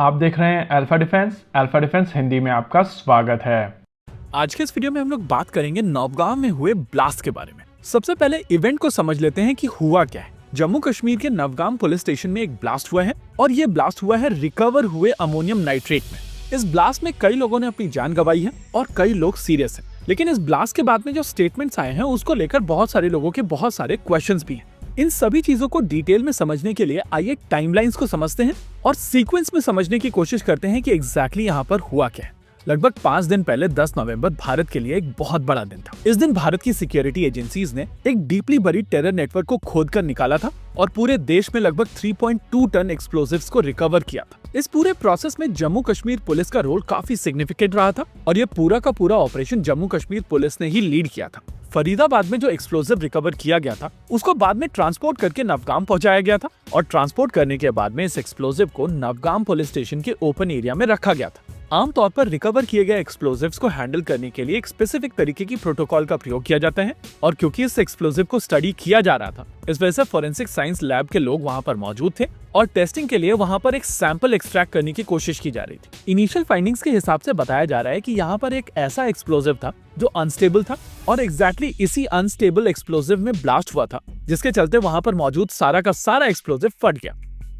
आप देख रहे हैं अल्फा डिफेंस हिंदी में आपका स्वागत है। आज के इस वीडियो में हम लोग बात करेंगे नौगांव में हुए ब्लास्ट के बारे में। सबसे पहले इवेंट को समझ लेते हैं कि हुआ क्या है। जम्मू कश्मीर के नवगाम पुलिस स्टेशन में एक ब्लास्ट हुआ है और ये ब्लास्ट हुआ है रिकवर हुए अमोनियम नाइट्रेट में। इस ब्लास्ट में कई लोगों ने अपनी जान गंवाई है और कई लोग सीरियस हैं। लेकिन इस ब्लास्ट के बाद में जो स्टेटमेंट्स आए हैं उसको लेकर बहुत सारे लोगों के बहुत सारे क्वेश्चंस भी हैं। इन सभी चीजों को डिटेल में समझने के लिए आइए टाइमलाइंस को समझते हैं और सीक्वेंस में समझने की कोशिश करते हैं कि एग्जैक्टली यहाँ पर हुआ क्या है। लगभग 5 दिन पहले 10 नवंबर भारत के लिए एक बहुत बड़ा दिन था। इस दिन भारत की सिक्योरिटी एजेंसीज ने एक डीपली बरीड टेरर नेटवर्क को खोदकर निकाला था और पूरे देश में लगभग 3.2 टन एक्सप्लोजिव्स को रिकवर किया था। इस पूरे प्रोसेस में जम्मू कश्मीर पुलिस का रोल काफी सिग्निफिकेंट रहा था और ये पूरा का पूरा ऑपरेशन जम्मू कश्मीर पुलिस ने ही लीड किया था। फरीदाबाद में जो एक्सप्लोजिव रिकवर किया गया था उसको बाद में ट्रांसपोर्ट करके नवगाम पहुंचाया गया था और ट्रांसपोर्ट करने के बाद में इस एक्सप्लोजिव को नवगाम पुलिस स्टेशन के ओपन एरिया में रखा गया था। आमतौर पर रिकवर किए गए एक्सप्लोजिव्स को हैंडल करने के लिए एक स्पेसिफिक तरीके की प्रोटोकॉल का प्रयोग किया जाता है और क्योंकि इस एक्सप्लोजिव को स्टडी किया जा रहा था इस वजह से फोरेंसिक साइंस लैब के लोग वहां पर मौजूद थे और टेस्टिंग के लिए वहां पर एक सैंपल एक्सट्रैक्ट करने की कोशिश की जा रही थी। इनिशियल फाइंडिंग्स के हिसाब से बताया जा रहा है कि यहाँ पर एक ऐसा एक्सप्लोजिव था जो अनस्टेबल था और एग्जैक्टली इसी अनस्टेबल एक्सप्लोजिव में ब्लास्ट हुआ था जिसके चलते वहां पर मौजूद सारा का सारा एक्सप्लोजिव फट गया।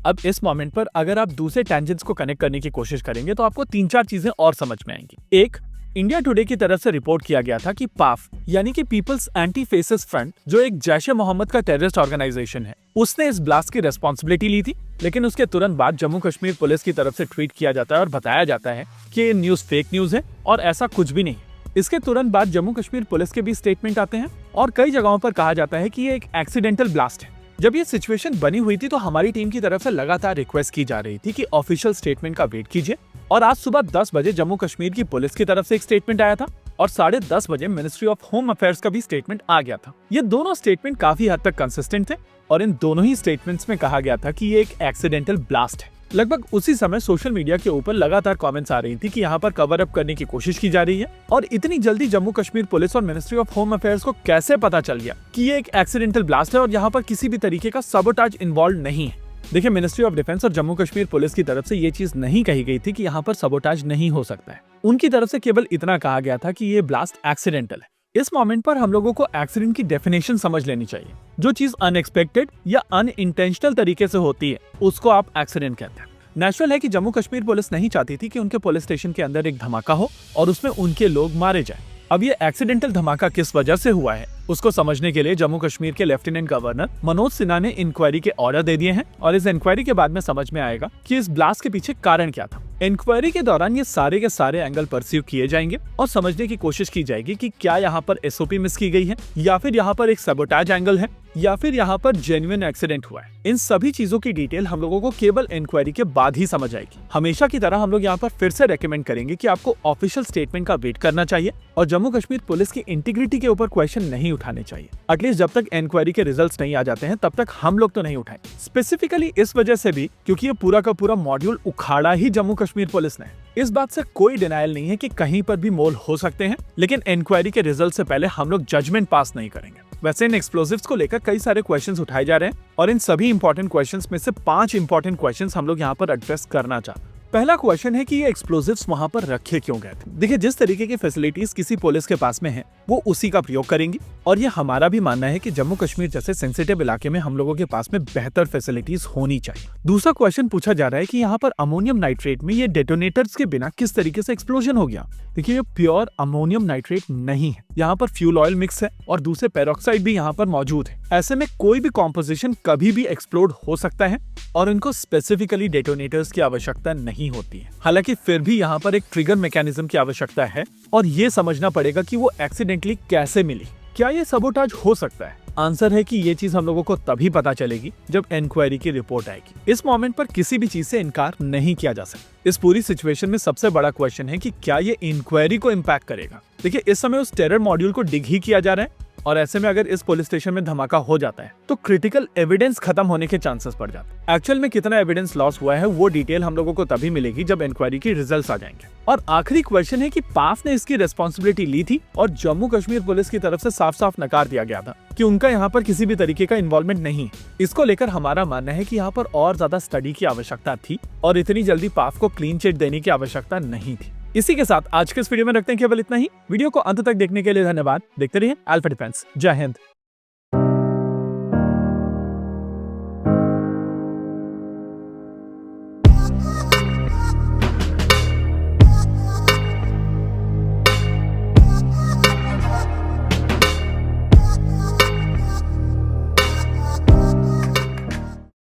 अब इस मोमेंट पर अगर आप दूसरे टेंजेंट्स को कनेक्ट करने की कोशिश करेंगे तो आपको 3-4 चीजें और समझ में आएंगी। एक, इंडिया टुडे की तरफ से रिपोर्ट किया गया था कि पाफ यानी कि पीपल्स एंटी फेसिस फ्रंट जो एक जैश-ए-मोहम्मद का टेररिस्ट ऑर्गेनाइजेशन है उसने इस ब्लास्ट की रेस्पॉन्सिबिलिटी ली थी। लेकिन उसके तुरंत बाद जम्मू कश्मीर पुलिस की तरफ से ट्वीट किया जाता है और बताया जाता है कि ये न्यूज फेक न्यूज है और ऐसा कुछ भी नहीं। इसके तुरंत बाद जम्मू कश्मीर पुलिस के भी स्टेटमेंट आते हैं और कई जगहों पर कहा जाता है कि ये एक एक्सीडेंटल ब्लास्ट है। जब ये सिचुएशन बनी हुई थी तो हमारी टीम की तरफ से लगातार रिक्वेस्ट की जा रही थी कि ऑफिशियल स्टेटमेंट का वेट कीजिए और आज सुबह 10 बजे जम्मू कश्मीर की पुलिस की तरफ से एक स्टेटमेंट आया था और 10:30 बजे मिनिस्ट्री ऑफ होम अफेयर्स का भी स्टेटमेंट आ गया था। ये दोनों स्टेटमेंट काफी हद तक कंसिस्टेंट थे और इन दोनों ही स्टेटमेंट्स में कहा गया था कि ये एक एक्सीडेंटल ब्लास्ट है। लगभग उसी समय सोशल मीडिया के ऊपर लगातार कमेंट्स आ रही थी कि यहाँ पर कवर अप करने की कोशिश की जा रही है और इतनी जल्दी जम्मू कश्मीर पुलिस और मिनिस्ट्री ऑफ होम अफेयर्स को कैसे पता चल गया कि ये एक एक्सीडेंटल ब्लास्ट है और यहाँ पर किसी भी तरीके का सबोटाज इन्वॉल्व नहीं है। देखिए, मिनिस्ट्री ऑफ डिफेंस और जम्मू कश्मीर पुलिस की तरफ से ये चीज नहीं कही गई थी कि यहाँ पर सबोटाज नहीं हो सकता है। उनकी तरफ से केवल इतना कहा गया था कि ये ब्लास्ट एक्सीडेंटल है। इस मोमेंट पर हम लोगों को एक्सीडेंट की डेफिनेशन समझ लेनी चाहिए। जो चीज अनएक्सपेक्टेड या अनइंटेंशनल तरीके से होती है उसको आप एक्सीडेंट कहते हैं। नेचुरल है कि जम्मू कश्मीर पुलिस नहीं चाहती थी कि उनके पुलिस स्टेशन के अंदर एक धमाका हो और उसमें उनके लोग मारे जाएं। अब ये एक्सीडेंटल धमाका किस वजह से हुआ है उसको समझने के लिए जम्मू कश्मीर के लेफ्टिनेंट गवर्नर मनोज सिन्हा ने इंक्वायरी के ऑर्डर दे दिए हैं और इस इंक्वायरी के बाद में समझ में आएगा कि इस ब्लास्ट के पीछे कारण क्या था। इंक्वायरी के दौरान ये सारे के सारे एंगल परस्यू किए जाएंगे और समझने की कोशिश की जाएगी कि क्या यहाँ पर एसओपी मिस की गई है या फिर यहाँ पर एक सबोटाज एंगल है या फिर यहाँ पर जेन्युइन एक्सीडेंट हुआ है। इन सभी चीजों की डिटेल हम लोगों को केवल इंक्वायरी के बाद ही समझ आएगी। हमेशा की तरह हम लोग यहाँ पर फिर से रेकमेंड करेंगे कि आपको ऑफिशियल स्टेटमेंट का वेट करना चाहिए और जम्मू कश्मीर पुलिस की इंटीग्रिटी के ऊपर क्वेश्चन नहीं उठाने चाहिए। एटलीस्ट जब तक इंक्वायरी के रिजल्ट्स नहीं आ जाते हैं तब तक हम लोग तो नहीं उठाएं। स्पेसिफिकली इस वजह से भी क्योंकि ये पूरा का पूरा मॉड्यूल उखाड़ा ही जम्मू कश्मीर पुलिस ने। इस बात से कोई डिनायल नहीं है कि कहीं पर भी मोल हो सकते हैं, लेकिन इंक्वायरी के रिजल्ट से पहले हम लोग जजमेंट पास नहीं करेंगे। वैसे इन एक्सप्लोजिव्स को लेकर कई सारे क्वेश्चंस उठाए जा रहे हैं और इन सभी इंपॉर्टेंट क्वेश्चंस में से 5 इंपॉर्टेंट क्वेश्चंस हम लोग यहाँ पर एड्रेस करना चाहते हैं। पहला क्वेश्चन है कि ये एक्सप्लोजिव्स वहां पर रखे क्यों गए थे। देखिए, जिस तरीके की फैसिलिटीज किसी पुलिस के पास में है वो उसी का प्रयोग करेंगी और ये हमारा भी मानना है कि जम्मू कश्मीर जैसे सेंसिटिव इलाके में हम लोगों के पास में बेहतर फैसिलिटीज होनी चाहिए। दूसरा क्वेश्चन पूछा जा रहा है कि यहाँ पर अमोनियम नाइट्रेट में ये डेटोनेटर्स के बिना किस तरीके से एक्सप्लोजन हो गया। देखिए, ये प्योर अमोनियम नाइट्रेट नहीं है, यहाँ पर फ्यूल ऑयल मिक्स है और दूसरे पेरोक्साइड भी यहाँ पर मौजूद है। ऐसे में कोई भी कॉम्पोजिशन कभी भी एक्सप्लोड हो सकता है और इनको स्पेसिफिकली डेटोनेटर्स की आवश्यकता नहीं होती है। हालांकि फिर भी यहाँ पर एक ट्रिगर मैकेनिज्म की आवश्यकता है और ये समझना पड़ेगा कि वो एक्सीडेंटली कैसे मिली। क्या ये सबोटाज हो सकता है? आंसर है कि ये चीज हम लोगों को तभी पता चलेगी जब इंक्वायरी की रिपोर्ट आएगी। इस मोमेंट पर किसी भी चीज से इनकार नहीं किया जा सकता। इस पूरी सिचुएशन में सबसे बड़ा क्वेश्चन है कि क्या ये इंक्वायरी को इम्पैक्ट करेगा। देखिए, इस समय उस टेरर मॉड्यूल को डिग ही किया जा रहा है और ऐसे में अगर इस पुलिस स्टेशन में धमाका हो जाता है तो क्रिटिकल एविडेंस खत्म होने के चांसेस बढ़ जाते हैं। एक्चुअल में कितना एविडेंस लॉस हुआ है वो डिटेल हम लोगों को तभी मिलेगी जब इंक्वायरी की रिजल्ट्स आ जाएंगे। और आखिरी क्वेश्चन है कि पाफ ने इसकी रिस्पॉन्सिबिलिटी ली थी और जम्मू कश्मीर पुलिस की तरफ से साफ साफ नकार दिया गया था कि उनका यहाँ पर किसी भी तरीके का इन्वॉल्वमेंट नहीं है। इसको लेकर हमारा मानना है कि यहाँ पर और ज्यादा स्टडी की आवश्यकता थी और इतनी जल्दी पाफ को क्लीन चिट देने की आवश्यकता नहीं थी। इसी के साथ आज के इस वीडियो में रखते हैं केवल इतना ही। वीडियो को अंत तक देखने के लिए धन्यवाद। देखते रहिए अल्फा डिफेंस। जय हिंद।